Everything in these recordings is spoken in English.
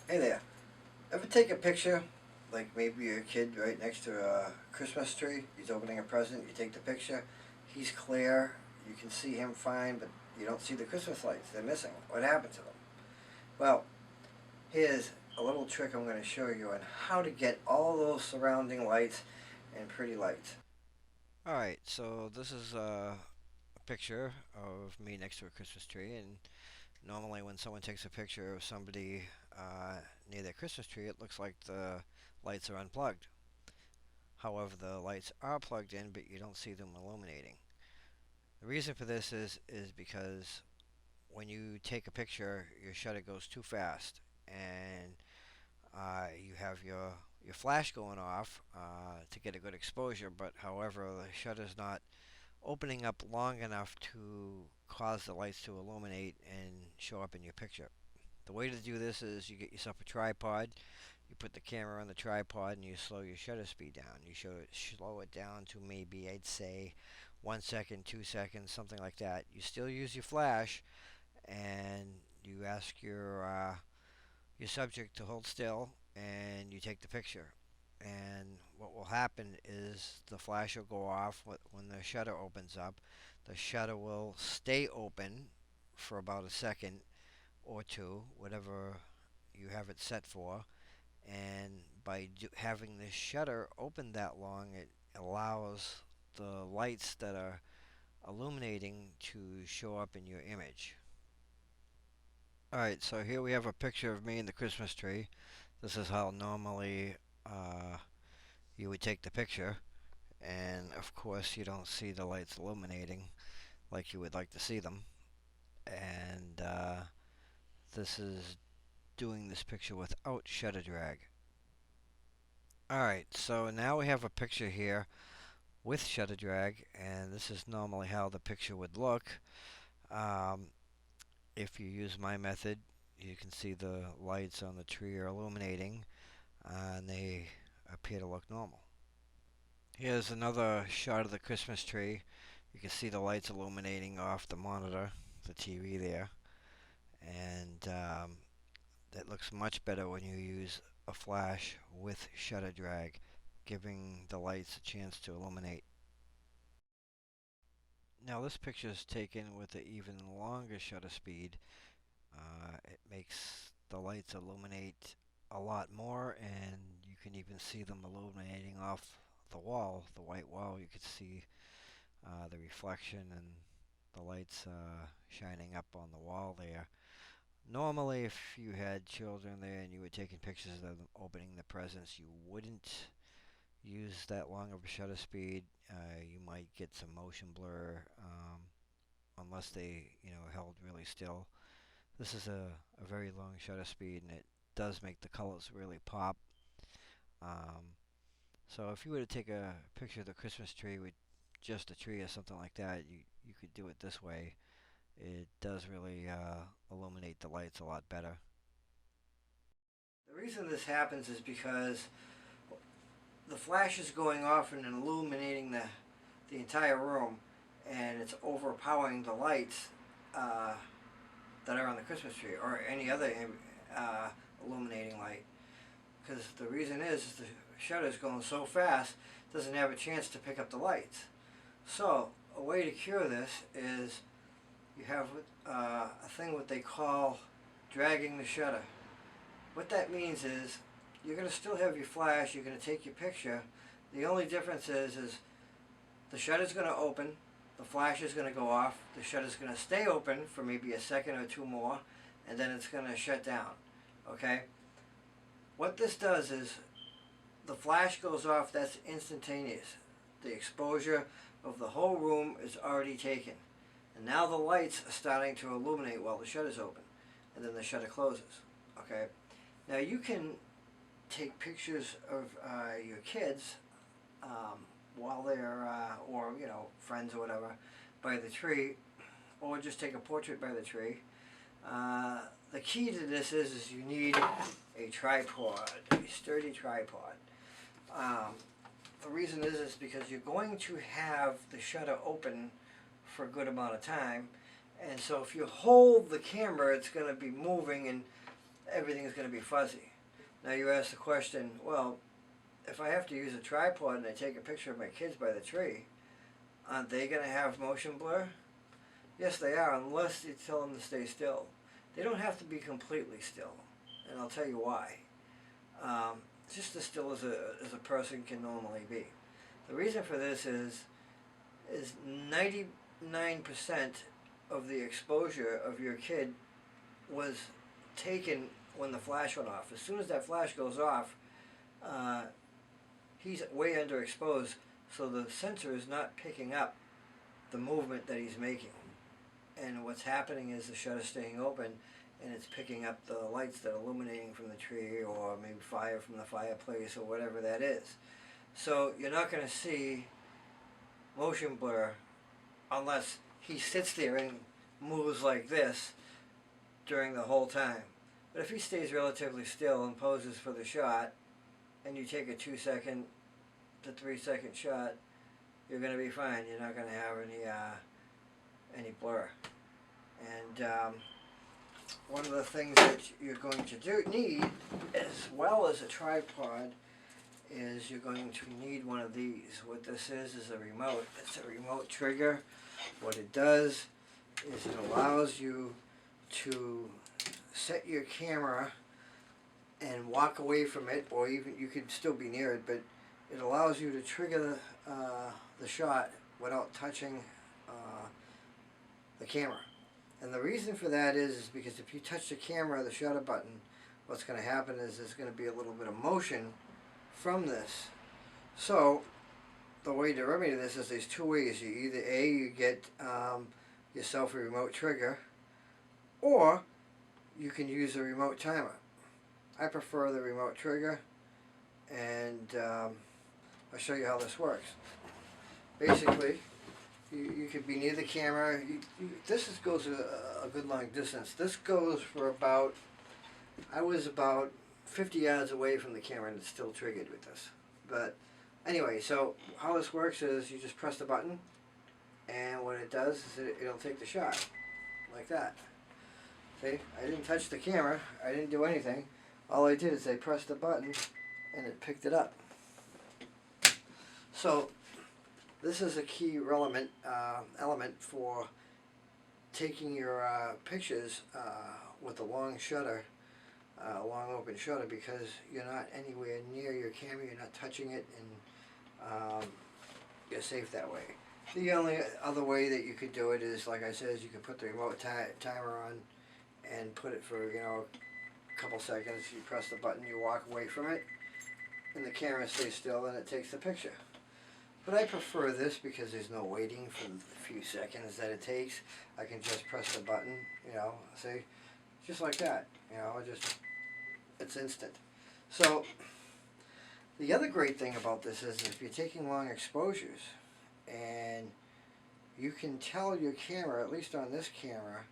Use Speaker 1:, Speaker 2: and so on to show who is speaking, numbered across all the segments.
Speaker 1: Hey there. Ever take a picture, like maybe your kid right next to a Christmas tree? He's opening a present. You take the picture. He's clear. You can see him fine, but you don't see the Christmas lights. They're missing. What happened to them? Well, here's a little trick I'm going to show you on how to get all those surrounding lights and pretty lights. Alright, so this is a picture of me next to a Christmas tree, and normally when someone takes a picture of somebody near their Christmas tree, it looks like the lights are unplugged. However, the lights are plugged in, but you don't see them illuminating. The reason for this is because when you take a picture, your shutter goes too fast, and you have your flash going off to get a good exposure. But however, the shutter's not opening up long enough to cause the lights to illuminate and show up in your picture. The way to do this is you get yourself a tripod. You put the camera on the tripod and you slow your shutter speed down. You slow it down to maybe, I'd say, 1 second, 2 seconds, something like that. You still use your flash, and you ask your subject to hold still, and you take the picture. And what will happen is the flash will go off when the shutter opens up. The shutter will stay open for about a second or two, whatever you have it set for. And by having the shutter open that long, it allows the lights that are illuminating to show up in your image. Alright, so here we have a picture of me and the Christmas tree. This is how normally uh, you would take the picture. And of course, you don't see the lights illuminating like you would like to see them. And this is doing this picture without shutter drag. Alright, so now we have a picture here with shutter drag, and this is normally how the picture would look. Um, if you use my method, you can see the lights on the tree are illuminating, and they appear to look normal. Here's another shot of the Christmas tree. You can see the lights illuminating off the monitor, the TV there, and that looks much better when you use a flash with shutter drag, giving the lights a chance to illuminate. Now this picture is taken with an even longer shutter speed. It makes the lights illuminate a lot more, and you can even see them illuminating off the wall, the white wall. You could see the reflection and the lights shining up on the wall there. Normally, if you had children there and you were taking pictures of them opening the presents, you wouldn't use that long of a shutter speed. You might get some motion blur unless they, held really still. This is a very long shutter speed, and it does make the colors really pop. Um, so if you were to take a picture of the Christmas tree with just a tree or something like that, you could do it this way. It does really illuminate the lights a lot better. The reason this happens is because the flash is going off and illuminating the entire room, and it's overpowering the lights uh, that are on the Christmas tree or any other uh, illuminating light. Because the reason is the shutter is going so fast, it doesn't have a chance to pick up the lights. So a way to cure this is you have a thing what they call dragging the shutter. What that means is you're going to still have your flash, you're going to take your picture. The only difference is the shutter's going to open, the flash is going to go off, the shutter's going to stay open for maybe a second or two more, and then it's going to shut down. Okay? What this does is the flash goes off, that's instantaneous. The exposure of the whole room is already taken. And now the lights are starting to illuminate while the shutter's open. And then the shutter closes. Okay? Now you can take pictures of your kids while they're, or friends or whatever, by the tree, or just take a portrait by the tree. The key to this is you need a tripod, a sturdy tripod. The reason is because you're going to have the shutter open for a good amount of time, and so if you hold the camera, it's going to be moving, and everything is going to be fuzzy. Now you ask the question, well, if I have to use a tripod and I take a picture of my kids by the tree, aren't they going to have motion blur? Yes, they are, unless you tell them to stay still. They don't have to be completely still, and I'll tell you why. Just as still as a person can normally be. The reason for this is 99% of the exposure of your kid was taken when the flash went off. As soon as that flash goes off, he's way underexposed, so the sensor is not picking up the movement that he's making. And what's happening is the shutter's staying open, and it's picking up the lights that are illuminating from the tree, or maybe fire from the fireplace, or whatever that is. So you're not going to see motion blur unless he sits there and moves like this during the whole time. But if he stays relatively still and poses for the shot, and you take a 2-second to 3-second shot, you're going to be fine. You're not going to have any blur. And one of the things that you're going to need, as well as a tripod, is you're going to need one of these. What this is a remote. It's a remote trigger. What it does is it allows you to set your camera and walk away from it, or even you could still be near it, but it allows you to trigger the shot without touching the camera. And the reason for that is because if you touch the camera, the shutter button, what's going to happen is there's going to be a little bit of motion from this. So the way to remedy this is there's two ways. You either you get yourself a remote trigger, or you can use a remote timer. I prefer the remote trigger, and I'll show you how this works. Basically, you could be near the camera. This goes a good long distance. This goes for about, I was about 50 yards away from the camera, and it's still triggered with this. But anyway, so how this works is you just press the button, and what it does is it'll take the shot, like that. See, I didn't touch the camera, I didn't do anything. All I did is I pressed the button, and it picked it up. So this is a key element for taking your pictures with a long shutter, long open shutter, because you're not anywhere near your camera, you're not touching it, and you're safe that way. The only other way that you could do it is, like I said, is you could put the remote timer on and put it for, a couple seconds. You press the button, you walk away from it, and the camera stays still, and it takes the picture. But I prefer this because there's no waiting for the few seconds that it takes. I can just press the button, see, just like that, it's instant. So the other great thing about this is if you're taking long exposures, and you can tell your camera, at least on this camera,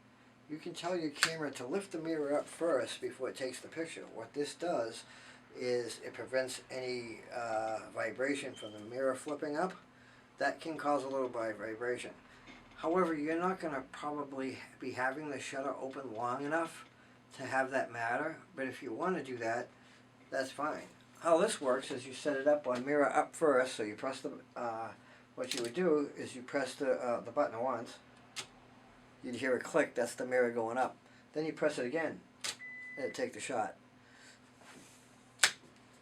Speaker 1: you can tell your camera to lift the mirror up first before it takes the picture. What this does is it prevents any vibration from the mirror flipping up. That can cause a little vibration. However, you're not going to probably be having the shutter open long enough to have that matter, but if you want to do that, that's fine. How this works is you set it up on mirror up first, so you press the, what you would do is you press the button once, you'd hear a click, that's the mirror going up. Then you press it again, and it'll take the shot.